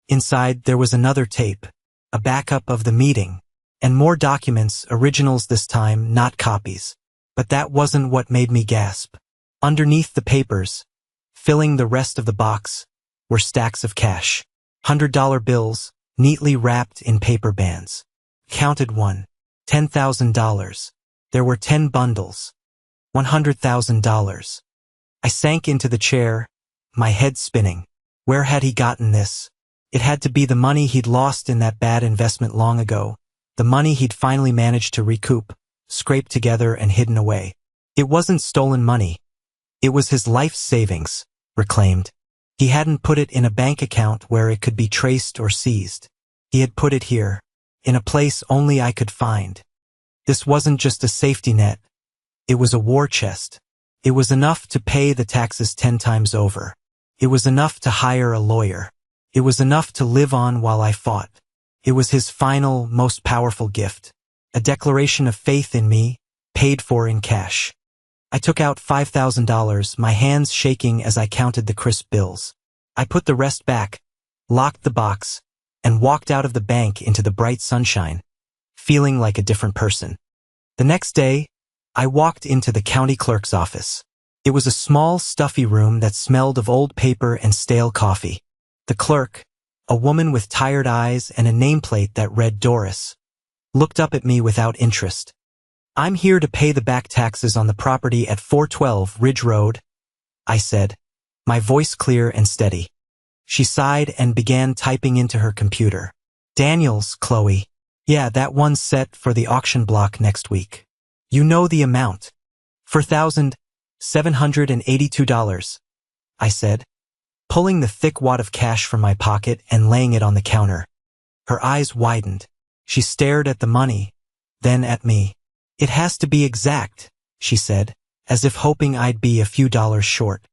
Inside there was another tape, a backup of the meeting, and more documents, originals this time, not copies. But that wasn't what made me gasp. Underneath the papers, filling the rest of the box, were stacks of cash. $100 bills, neatly wrapped in paper bands. Counted one. $10,000. There were 10 bundles. $100,000. I sank into the chair, my head spinning. Where had he gotten this? It had to be the money he'd lost in that bad investment long ago, the money he'd finally managed to recoup, scraped together and hidden away. It wasn't stolen money. It was his life savings, reclaimed. He hadn't put it in a bank account where it could be traced or seized. He had put it here, in a place only I could find. This wasn't just a safety net. It was a war chest. It was enough to pay the taxes 10 times over. It was enough to hire a lawyer. It was enough to live on while I fought. It was his final, most powerful gift. A declaration of faith in me, paid for in cash. I took out $5,000, my hands shaking as I counted the crisp bills. I put the rest back, locked the box, and walked out of the bank into the bright sunshine, feeling like a different person. The next day, I walked into the county clerk's office. It was a small, stuffy room that smelled of old paper and stale coffee. The clerk, a woman with tired eyes and a nameplate that read Doris, looked up at me without interest. "I'm here to pay the back taxes on the property at 412 Ridge Road," I said, my voice clear and steady. She sighed and began typing into her computer. "Daniels, Chloe. Yeah, that one's set for the auction block next week. You know the amount. $4,782, I said, pulling the thick wad of cash from my pocket and laying it on the counter. Her eyes widened. She stared at the money, then at me. "It has to be exact," she said, as if hoping I'd be a few dollars short.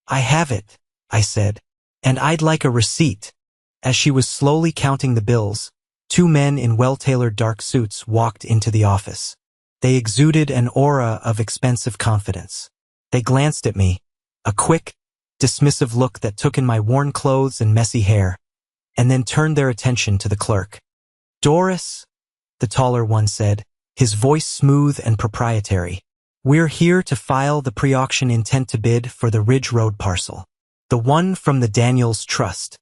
"I have it," I said, "and I'd like a receipt." As she was slowly counting the bills, 2 men in well-tailored dark suits walked into the office. They exuded an aura of expensive confidence. They glanced at me, a quick, dismissive look that took in my worn clothes and messy hair, and then turned their attention to the clerk. "Doris," the taller one said, his voice smooth and proprietary, "we're here to file the pre-auction intent to bid for the Ridge Road parcel. The one from the Daniels Trust."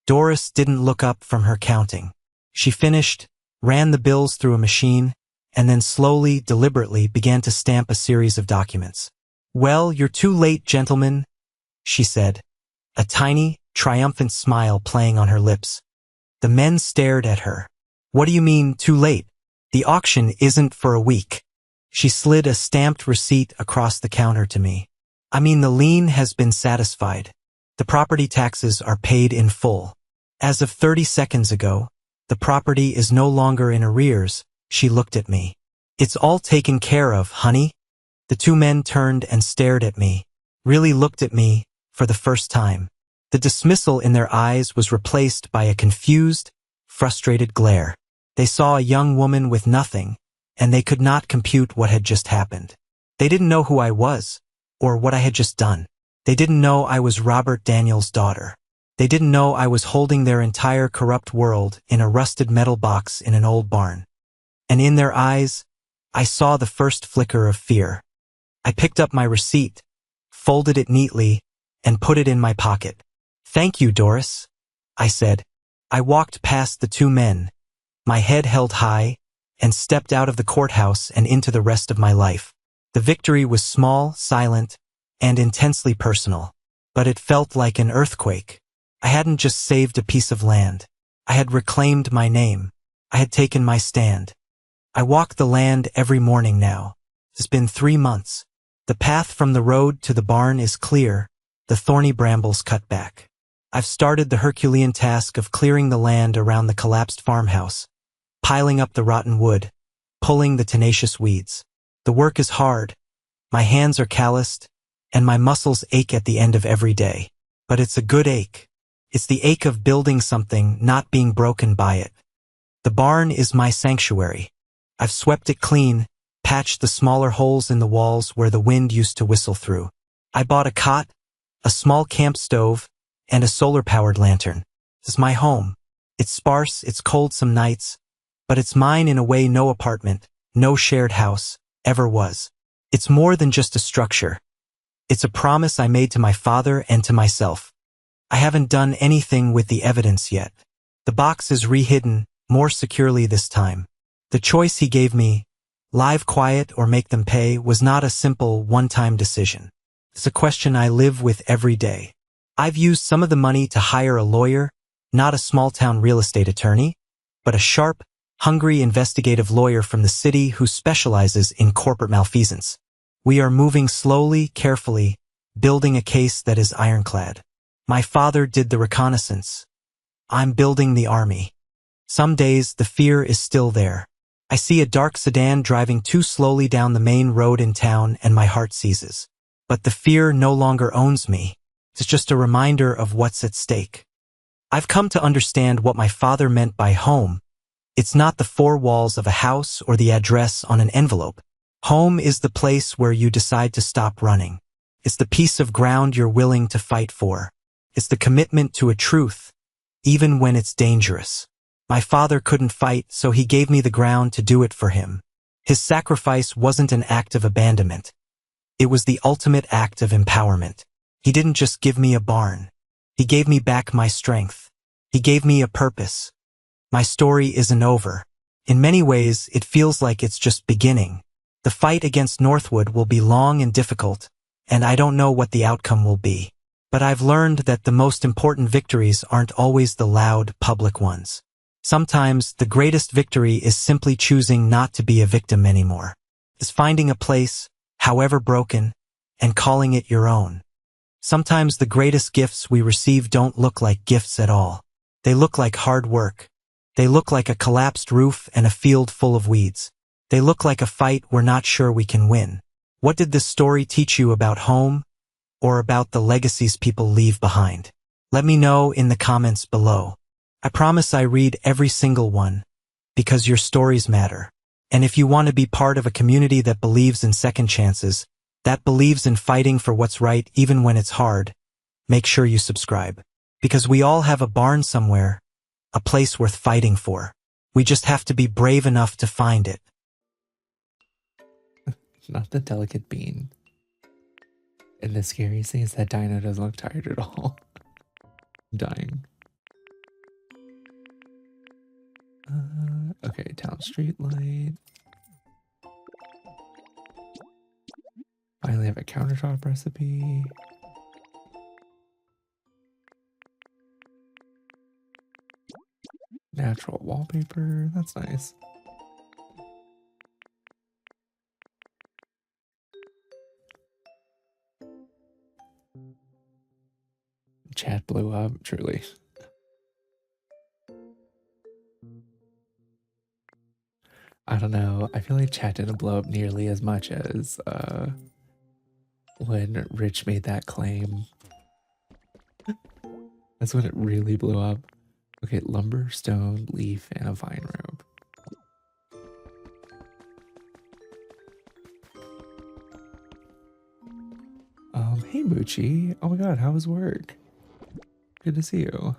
Doris didn't look up from her counting. She finished, ran the bills through a machine, and then slowly, deliberately began to stamp a series of documents. "Well, you're too late, gentlemen," she said, a tiny, triumphant smile playing on her lips. The men stared at her. "What do you mean, too late?" The auction isn't for a week. She slid a stamped receipt across the counter to me. I mean, the lien has been satisfied. The property taxes are paid in full. As of 30 seconds ago, the property is no longer in arrears. She looked at me. It's all taken care of, honey. The two men turned and stared at me, really looked at me for the first time. The dismissal in their eyes was replaced by a confused, frustrated glare. They saw a young woman with nothing, and they could not compute what had just happened. They didn't know who I was, or what I had just done. They didn't know I was Robert Daniels' daughter. They didn't know I was holding their entire corrupt world in a rusted metal box in an old barn. And in their eyes, I saw the first flicker of fear. I picked up my receipt, folded it neatly, and put it in my pocket. "Thank you, Doris," I said. I walked past the two men, my head held high, and stepped out of the courthouse and into the rest of my life. The victory was small, silent, and intensely personal, but it felt like an earthquake. I hadn't just saved a piece of land. I had reclaimed my name. I had taken my stand. I walk the land every morning now. It's been 3 months. The path from the road to the barn is clear, the thorny brambles cut back. I've started the Herculean task of clearing the land around the collapsed farmhouse, piling up the rotten wood, pulling the tenacious weeds. The work is hard, my hands are calloused, and my muscles ache at the end of every day. But it's a good ache. It's the ache of building something, not being broken by it. The barn is my sanctuary. I've swept it clean, patched the smaller holes in the walls where the wind used to whistle through. I bought a cot, a small camp stove, and a solar-powered lantern. It's my home. It's sparse, it's cold some nights, but it's mine in a way no apartment, no shared house, ever was. It's more than just a structure. It's a promise I made to my father and to myself. I haven't done anything with the evidence yet. The box is re-hidden, more securely this time. The choice he gave me, live quiet or make them pay, was not a simple one-time decision. It's a question I live with every day. I've used some of the money to hire a lawyer, not a small-town real estate attorney, but a sharp, hungry investigative lawyer from the city who specializes in corporate malfeasance. We are moving slowly, carefully, building a case that is ironclad. My father did the reconnaissance. I'm building the army. Some days the fear is still there. I see a dark sedan driving too slowly down the main road in town and my heart seizes. But the fear no longer owns me. It's just a reminder of what's at stake. I've come to understand what my father meant by home. It's not the four walls of a house or the address on an envelope. Home is the place where you decide to stop running. It's the piece of ground you're willing to fight for. It's the commitment to a truth, even when it's dangerous. My father couldn't fight, so he gave me the ground to do it for him. His sacrifice wasn't an act of abandonment. It was the ultimate act of empowerment. He didn't just give me a barn. He gave me back my strength. He gave me a purpose. My story isn't over. In many ways, it feels like it's just beginning. The fight against Northwood will be long and difficult, and I don't know what the outcome will be. But I've learned that the most important victories aren't always the loud, public ones. Sometimes the greatest victory is simply choosing not to be a victim anymore. It's finding a place, however broken, and calling it your own. Sometimes the greatest gifts we receive don't look like gifts at all. They look like hard work. They look like a collapsed roof and a field full of weeds. They look like a fight we're not sure we can win. What did this story teach you about home, or about the legacies people leave behind? Let me know in the comments below. I promise I read every single one, because your stories matter. And if you want to be part of a community that believes in second chances, that believes in fighting for what's right even when it's hard, make sure you subscribe. Because we all have a barn somewhere, a place worth fighting for. We just have to be brave enough to find it. Not the delicate bean. And the scariest thing is that Dino doesn't look tired at all. I'm dying. Okay, town street light. Finally have a countertop recipe. Natural wallpaper, that's nice. chat blew up, truly. I don't know. I feel like chat didn't blow up nearly as much as when Rich made that claim. That's when it really blew up. Okay, lumber, stone, leaf, and a vine rope. Hey Moochie. Oh my god, how was work? Good to see you.